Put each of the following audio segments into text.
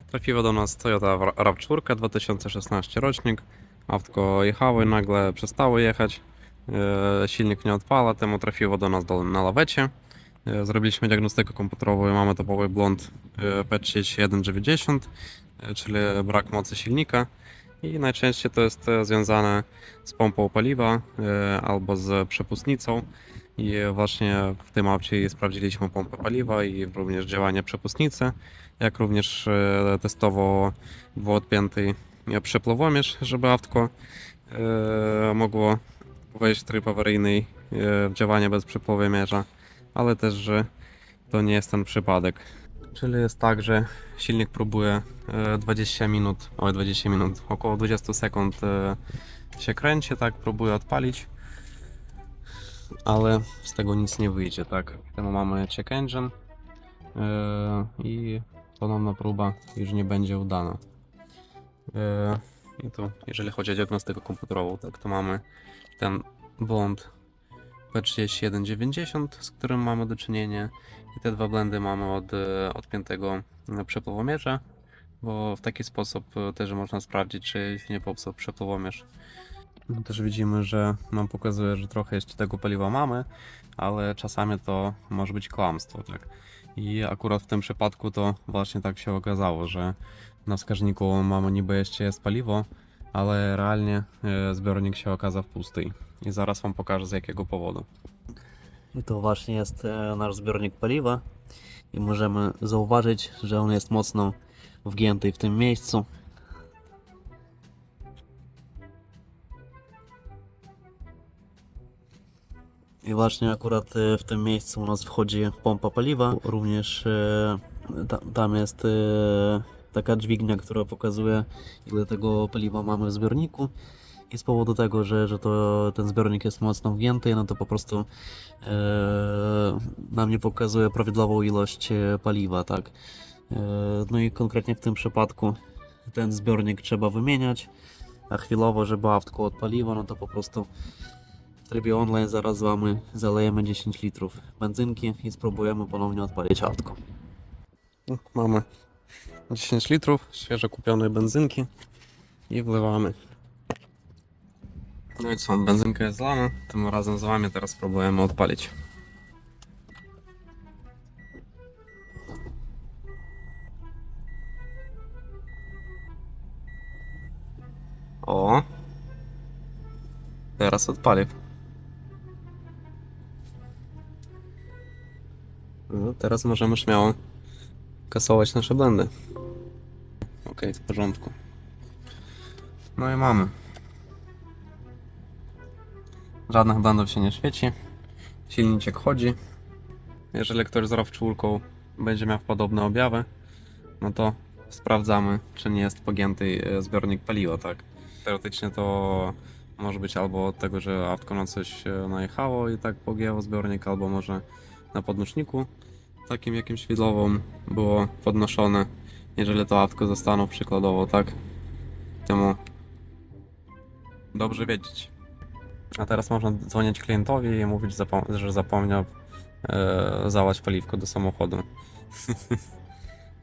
Trafiła do nas Toyota RAV4 2016 rocznik. Autko jechało i nagle przestało jechać. Silnik nie odpala, temu trafiło do nas na lawecie. Zrobiliśmy diagnostykę komputerową i mamy topowy błąd P3190, czyli brak mocy silnika. I najczęściej to jest związane z pompą paliwa albo z przepustnicą. I właśnie w tym aucie sprawdziliśmy pompę paliwa i również działanie przepustnicy, jak również testowo był odpięty przepływomierz, żeby autko mogło wejść w tryb awaryjny w działanie bez przepływomierza, ale też, że to nie jest ten przypadek. Czyli jest tak, że silnik próbuje 20 minut, około 20 sekund się kręci, tak, próbuje odpalić, ale z tego nic nie wyjdzie, tak. Temu mamy check engine i ponowna próba już nie będzie udana. I tu, jeżeli chodzi o diagnostykę komputerową, tak, to mamy ten błąd P3190, z którym mamy do czynienia, i te dwa błędy mamy od odpiętego przepływomierza, bo w taki sposób też można sprawdzić, czy się nie popsuł przepływomierz. Też widzimy, że nam pokazuje, że trochę jeszcze tego paliwa mamy, ale czasami to może być kłamstwo, tak. I akurat w tym przypadku to właśnie tak się okazało, że na wskaźniku mamy niby jeszcze jest paliwo, ale realnie zbiornik się okazał pusty. I zaraz wam pokażę, z jakiego powodu. I to właśnie jest nasz zbiornik paliwa i możemy zauważyć, że on jest mocno wgięty w tym miejscu. I właśnie akurat w tym miejscu u nas wchodzi pompa paliwa. Również tam jest taka dźwignia, która pokazuje, ile tego paliwa mamy w zbiorniku. I z powodu tego, że ten zbiornik jest mocno wgięty, no to po prostu nam nie pokazuje prawidłową ilość paliwa, tak. No i konkretnie w tym przypadku ten zbiornik trzeba wymieniać, a chwilowo, żeby autko odpaliło, no to po prostu w trybie online zaraz z wami zalejemy 10 litrów benzynki i spróbujemy ponownie odpalić autko. Mamy 10 litrów świeżo kupionej benzynki i wlewamy. No i co, benzynka jest zlana, tym razem z wami teraz spróbujemy odpalić. O! Teraz odpalił. No, teraz możemy śmiało kasować nasze blendy. Ok, w porządku. No i mamy. Żadnych blendów się nie świeci. Silniczek chodzi. Jeżeli ktoś z RAV4 będzie miał podobne objawy, no to sprawdzamy, czy nie jest pogięty zbiornik paliwa, tak? Teoretycznie to może być albo od tego, że autko na coś najechało i tak pogięło zbiornik, albo może na podnośniku takim jakimś widłowym było podnoszone, jeżeli to autko zostaną przykładowo, tak? Temu dobrze wiedzieć. A teraz można dzwonić klientowi i mówić, że zapomniał zalać paliwko do samochodu.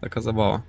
Taka zabawa.